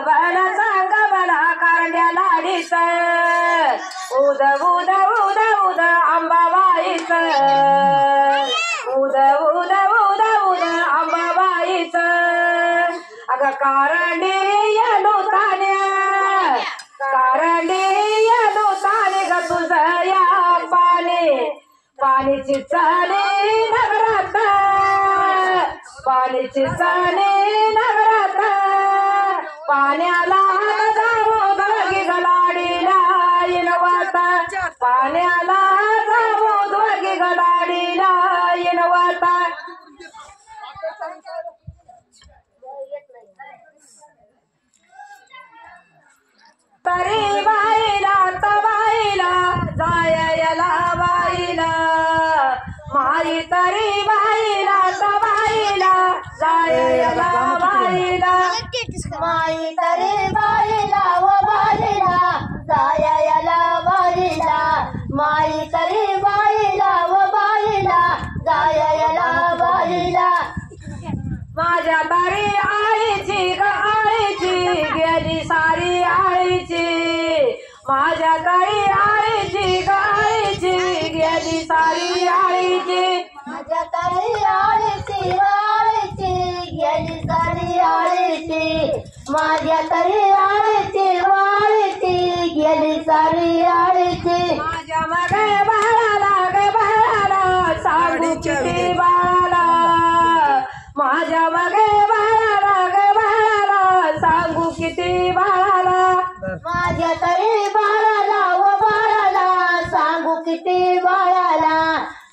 मला सांग मला कारंड्या लाडीच उद उद उद उद अंबाबाईच उद उद उद उद अंबाबाईच अगं कारंडी येलो तान्या कारंडी येलो ताने ग तुझं या पाणीची चाली नगरात पाणीची चाली नगरात पाण्याला जाऊ दोघी गलाडीला येनवाता पाण्याला जाऊ दोघी गलाडीला येनवाता तरी बाईला तबाईला जायला बाईला माई तरी बाईला तबाईला जायला बाईला माई तरी बाईला व बाईला जायला बाईला माई तरी बाईला व बाईला जायला बाईला माझ्या तरी आईची ग आईची गेली सारी आईची माझ्या तरी आईची ग आईची गेली सारी आईची माझ्या तरी आईची वाळीची गेली सारी आईची माझ्या तरी आईची वाळीची गेली सारी आईची माझ्या मगे बाळाला ग बाळाला सांगू किती बाळाला माझ्या मगे बाळाला ग बाळाला सांगू किती बाळाला माझ्या तरी बाळाला व बाळाला सांगू किती बाळाला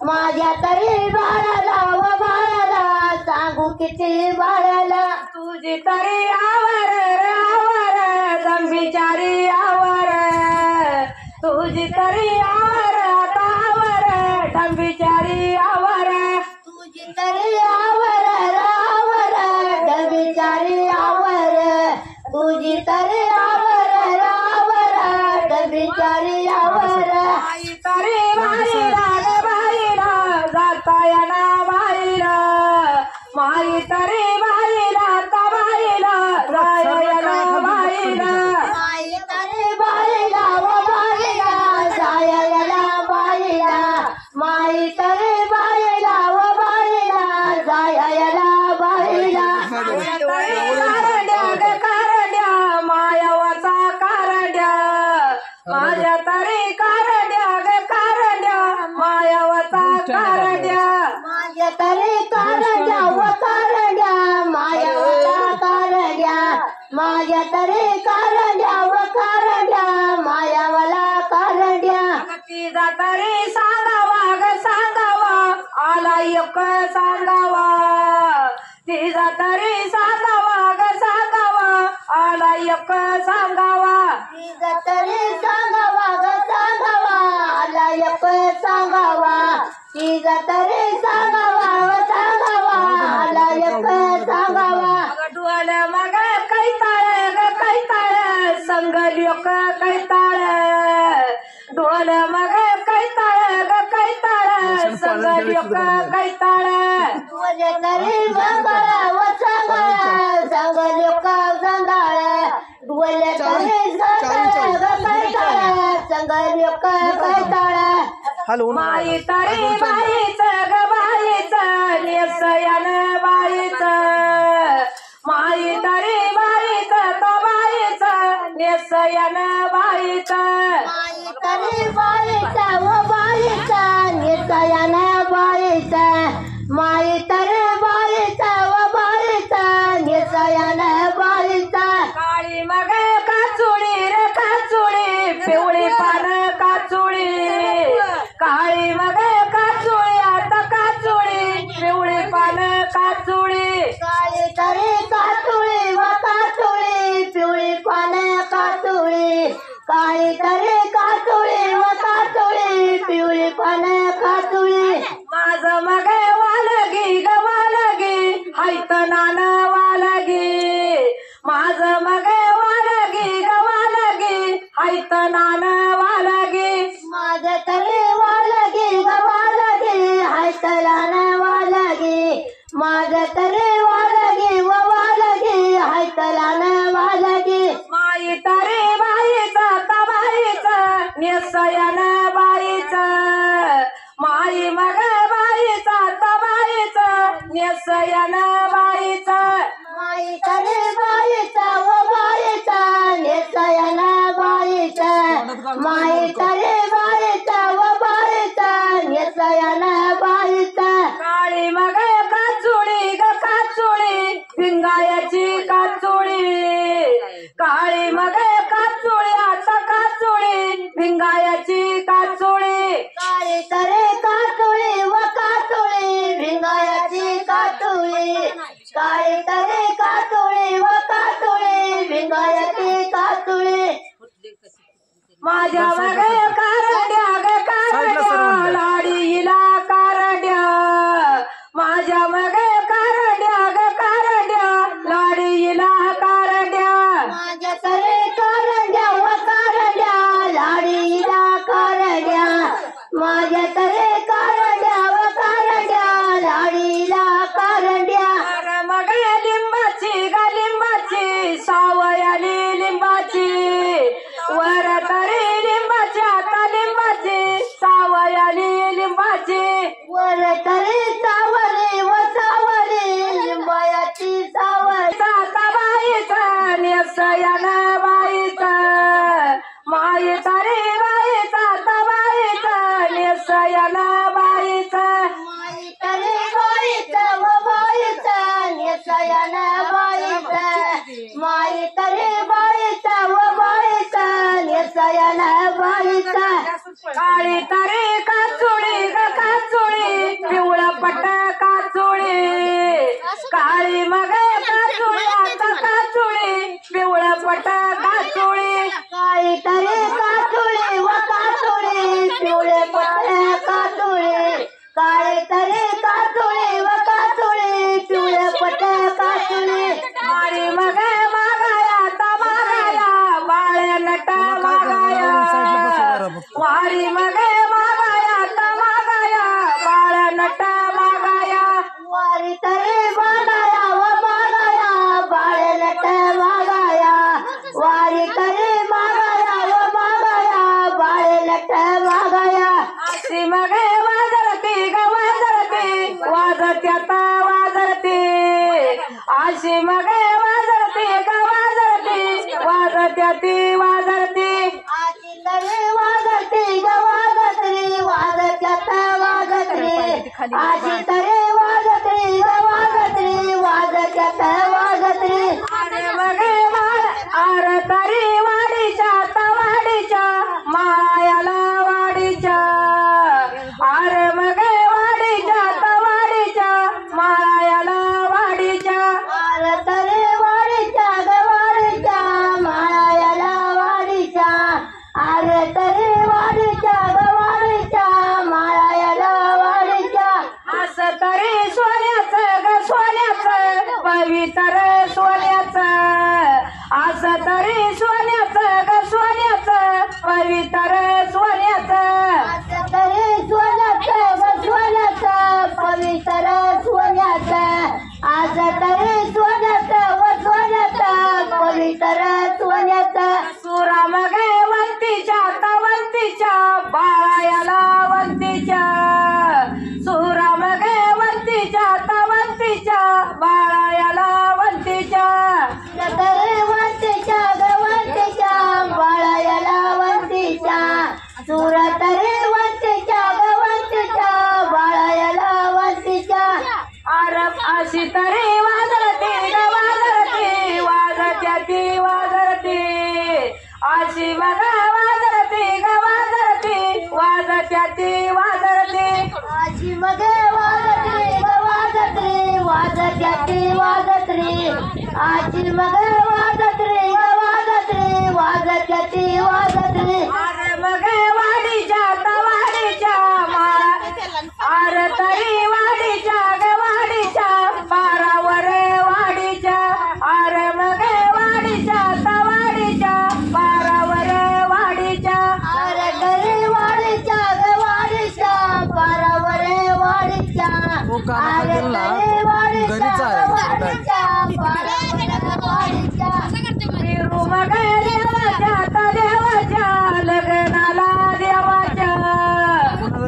माझ्या तरी बाळाला व बाळाला सांगू किती बाळाला तुझी तरी आवर दंबिचारी आवर तुझी तरी आवर दंबिचारी आवर तुझी तरी आवर रावर डबिचारी आवर तुझी तरी आवर रावर डबिचारी आवर आई तरी बाईला ग बाईला जाता येना बाईला माई तरी बाईला तबाईला जायला बाईला माई तरी बाईला व बाईला जायला बाईला माई तरी बाईला व बाईला जायला बाईला कारंड्या ग कारंड्या मायावाचा कारंड्या माझ्या तरी कारंड्या ग कारंड्या मायावाचा कारंड्या माझ्या तरी कारंड्या व कारंड्या मायावाला कारंड्या माझ्या तरी कारंड्या व कारंड्या मायावाला कारंड्या तिचा तरी सांगावा ग सांगावा आला एक सांगावा तिचा तरी सांगावा ग सांगावा आला एक सांगावा तिचा तरी सांगावा ग सांगावा आला एक सांगावा तिचा तरी सांगावा व सांगावा आला एक सांगावा डोल मग कैताळ ग कैताळ संग लोक कैताळ डोल मग कैताळ ग कैताळ संग लोक कैताळ तुझे तरी सांगाळा व सांगाळा सांग लोक सांगाळ डोले तरी सांगाळा ग कैताळ संग लोक कैताळ माई तरी बाईच ग बाईच नेसयन बाईच माई तरी बाईच तो बाईच नेसयन बाईच माई तरी बाईचा व बाईचा निसयन बाईचा माई तरी बाईचा व बाईचा निसयन बाईचा काळी मग काचुळी रे काचुळी पिवळी पान काचुळी काळी मग काचुळी आता काचुळी पिवळी पान काचुळी काळी तरी काचुळी व काचुळी पिवळी पान काचुळी काळी तरी काचुळी व काचुळी पिवळी पान काचुळी माझ मग वालगी ग भिंगायाची काचोळी काळी मग काचोळी आता काचोळी भिंगायाची काचोळी काळी करे कातुळी व कातुळी भिंगायाची कातुळी काळी करे कातुळी व कातुळी भिंगायाची कातुळी माझ्या मग कारड्या ग कारड्या लाडीला कारड्या माझ्या मग कारड्या ग कारड्या लाडीला कारड्या माझ्या करे कारड्या व कारड्या लाडीला कारड्या माझ्या करे कारड्या व कारड्या लाडीला कारड्या अरे मग लिंबाची ग लिंबाची सावयाली लिंबाची वर तरी लिंबाची आता लिंबाची सावयाली लिंबाची वर तरी सावली व सावली लिंबायाची सावली साता बाईचा नेसयान बाईचा माई तरी बाई साता बाईचा नेसयान बाईचा माई तरी बाईचं व बाईचं नेसयान बाईचं माई तरी बाईचं व बाईचं नेसयान बाईचं काळी तरी काचोळी ग काचोळी पिवळा पट काचोळी काळी मग काचोळी आता काचोळी पिवळा पट काचोळी काळी तरी कातुळी व कातुळी पिवळे पट्टे कातुळी काळी तरी कातुळी व कातुळी पिवळे पट्टे कातुळी मारी मग मागाया आता मागाया बाळ्या नट मागाया वारी मग मागाया आता मागाया बाळ्या नट मागाया वारी तरी मागाया व मागाया बाळे नट मागाया वारी तरी मागाया व मागाया बाळे नट मागाया अशी मग वाजरती ग वाजरती वाजत्यात वाजरती अशी मग वाजरती ग वाजरती वाजत्याती वाजरती आजी तरी वाजती ग वाजत्री वाजत्यात वाजत्री आजी तरी वाजत्री ग वाजत्री वाजत्यात वाजत्री अरे मग आर तरी वाडीच्या तवाडीच्या मायाला वाडीच्या अरे मग वाडीच्या तवाडीच्या मायाला वाडीच्या आर तरी वाडीच्या ग वाडीच्या माळायाला वाडीच्या आर तरी वाडीच्या ग वाडीच्या माळायाला वाडीच्या असं तरी सोन्याचं ग सोन्याचं पवित्र सोन्याचं असं तरी सोन्याचं ग सोन्याचं पवित्र सोन्याचं असं तरी सोन्याचं ग सोन्याचं पवित्र सोन्याचं आज तरी सोन्याचं व सोन्याचं पवित्र सोन्याचं सुरा मग वंतीच्या तवंतीच्या बाळायाला वंतीच्या सुरा मग वंतीच्या तवंतीच्या बाळायाला वंतीच्या तरी वंतीच्या गवंतीच्या बाळायाला वंतीच्या सुर तरी वंतीच्या गवंतीच्या बाळायाला वंतीच्या अरब अशी तरी वाजरती ग वाजरती वाजत्याती वाजरती अशी मग वाजरती ग वाजरती वाजत्याती वाजरती आजी मग वाजत्री ग वाजत्री वाजत्याती वाजत्री आजी मग वाजत्री ग वाजत्री वाजत्याती वाजत्री अरे मग वाडीच्या तवाडीच्या माळा अरे तरी वाडीच्या ग वाडीच्या पारावर वाडीच्या अरे मग वाडीच्या तवाडीच्या पारावर वाडीच्या अरे तरी वाडीच्या ग वाडीच्या पारावर वाडीच्या अरे तरी वाडीच्या ग वाडीच्या पारावर वाडीच्या फिरू मग देवाच्या आता देवाच्या लग्नाला देवाच्या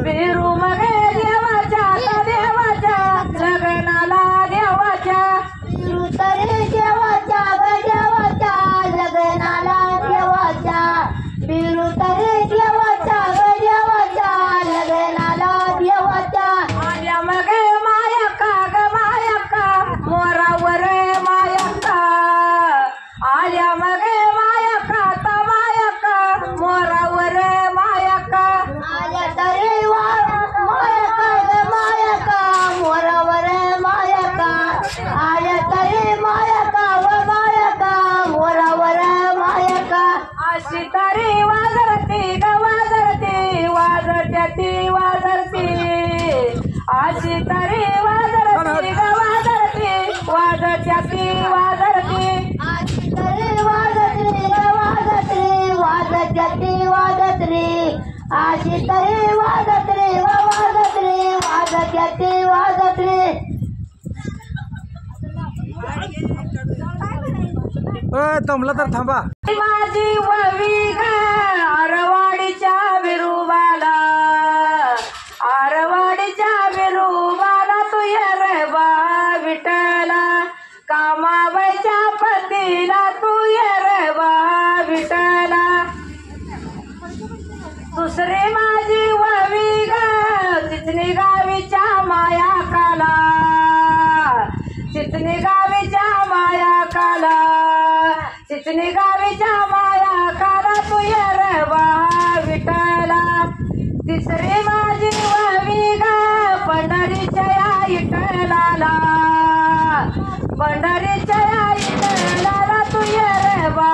फिरू मग देवाच्या आता देवाच्या लग्नाला देवाच्या फिरू तरी देवाच्या ग देवाच्या लग्नाला देवाच्या फिरू तरी देवाच्या ग देवाच्या लग्नाला देवाच्या माझ्या मग माया का ग माया का मोरावर माया अशी तरी वाजत रे वाजत रे वाजत याचे वाजत रे. दमला तर थांबा. माझी ववी ग आरवाडीच्या बिरुबाला आरवाडीच्या बिरुबाला तू ये रे बा विठ्ठला कामाबाईच्या पतीला तू ये रे बा विठ्ठला. दुसरी माझी ववी ग चिचणी गावीच्या माया काला चिचणी गावीच्या माया काला चिचणी गावीच्या माया काला तू ये रे बा विठ्ठला. तिसरी माझी ववी ग पंढरीच्या या विठ्ठलाला पंढरीच्या या विठ्ठलाला तू ये रे बा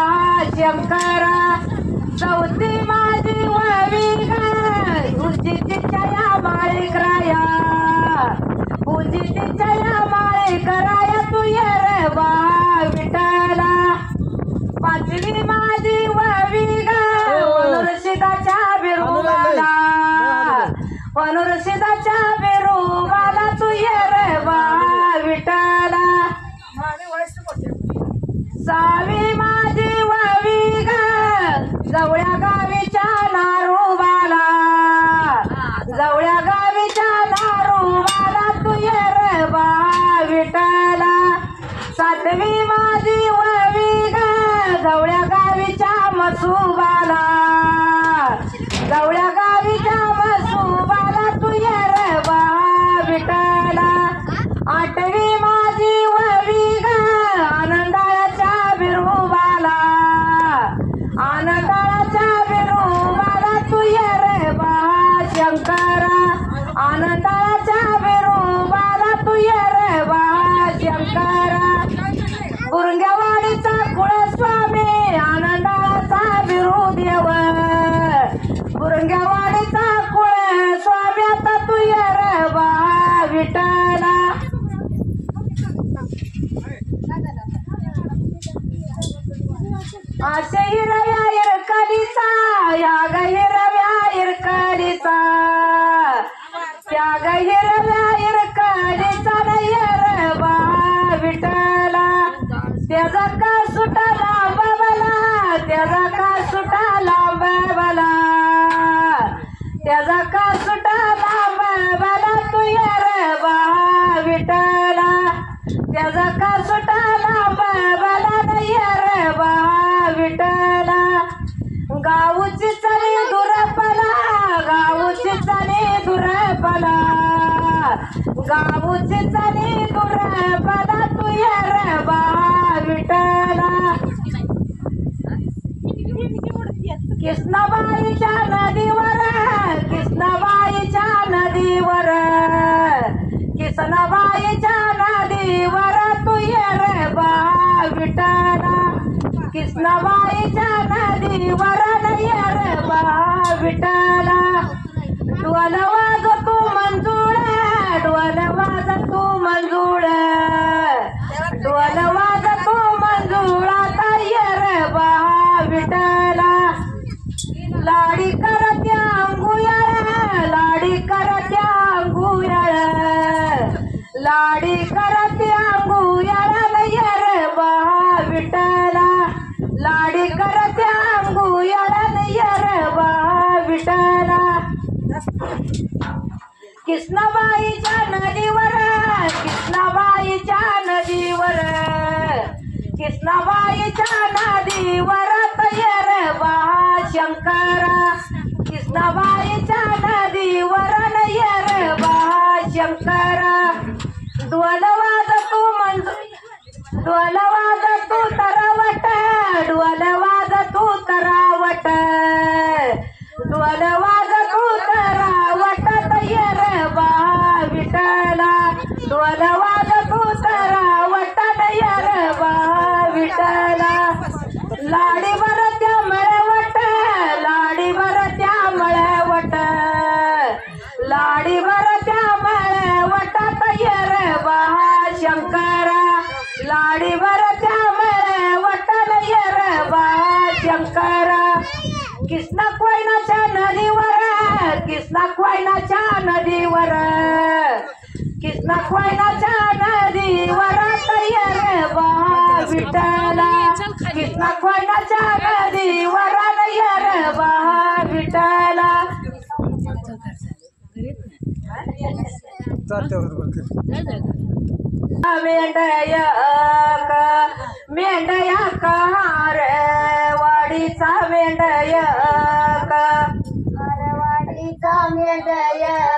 शंकरा. चौथी माझी ववी ग उजितीच्या या माळीकराया उजितीच्या या माळीकराया तू ये रे बा विठ्ठला. पाचवी माझी ववी ग वनुरशिदाच्या बिरुबाला वनुरशिदाच्या बिरुबाला तू ये रे बा विठ्ठला. सहावी माझी ववी ग जवळ्या गावीच्या नारूबाला जवळ्या गावीच्या नारूबाला तू ये रे बा विठ्ठला. सातवी माझी ववी ग जवळ्या गावीच्या मसुबाला जवळ्या गावीच्या मसुबाला तू ये रे बा विठ्ठला. आठवी माझी ववी ग आनंदाच्या बिरुबाला आनंदाच्या बिरुबाला तू ये रे बा शंकरा. आनंदाच्या बिरुबाला तू ये रे बा शंकरा. गुरंग्यावाडीचा कुळस्वामी आनंदाचा बिरुदेव गुरंग्यावाडीचा कुळस्वामी आता तू ये रे बा विठ्ठला. असे हिरव्या इरकलीचा या ग हिरव्या इरकलीचा त्या ग हिरव्या इरकलीचा नाही रे बा विठ्ठला. त्याचा का सुटा लांब बला त्याचा का सुटा लांब बला त्याचा का सुटा लांब बला तू ये रे बा विठ्ठला. त्याचा का सुटा लांब बला नाही रे बा विठ्ठला. गाऊची चली दुरपला गाऊची चली दुरपला गाऊची चली दुरपला तू ये रे बा विठ्ठला. कृष्णाबाईच्या नदीवर कृष्णाबाईच्या नदीवर कृष्णाबाईच्या नदीवर तू ये रे बा विठ्ठला. कृष्णाबाईच्या नदीवर ये रे बा विठ्ठला. ढोल वाज तू मंजूळ ढोल वाज तू मंजूळ ढोल वाज तू मंजूळात ये रे बा विठ्ठला. लाडी करत्या अंगुयाळ लाडी करत्या अंगुयाळ लाडी करत्या अंगुयाळ ये रे बा विठ्ठला. लाडी करत्या अंगुयाळ ये रे बा विठ्ठला. कृष्णाबाईच्या नदीवर कृष्णाबाईच्या नदीवर कृष्णाबाईच्या नदीवर ये रे बा शंकरा. कृष्णाबाईच्या नदीवर ये रे बा शंकरा. ढोल वाज तू ढोल वाज तू तरावट ढोल वाज तू तरावट ढोल वाज तू तरावट ये रे बा विठ्ठला. ढोल वाज तू तरावट ये रे बा विठ्ठला. लाडी भरत्या मळवट लाडी भरत्या मळवट लाडी भरत्या मळवट ये रे बा शंकरा. लाडी भरत्या मळवट ये रे बा शंकरा. कृष्णा कोयनाच्या नदीवर कृष्णा खोयनाच्या नदीवर कृष्णा खोयनाच्या नदीवर तयार बहा विठ्ठला कृष्णा खोयनाच्या नदीवर तयार बहा विठ्ठला चालते मेंढया कार वाडीचा मेंढया वाडीचा मेंढया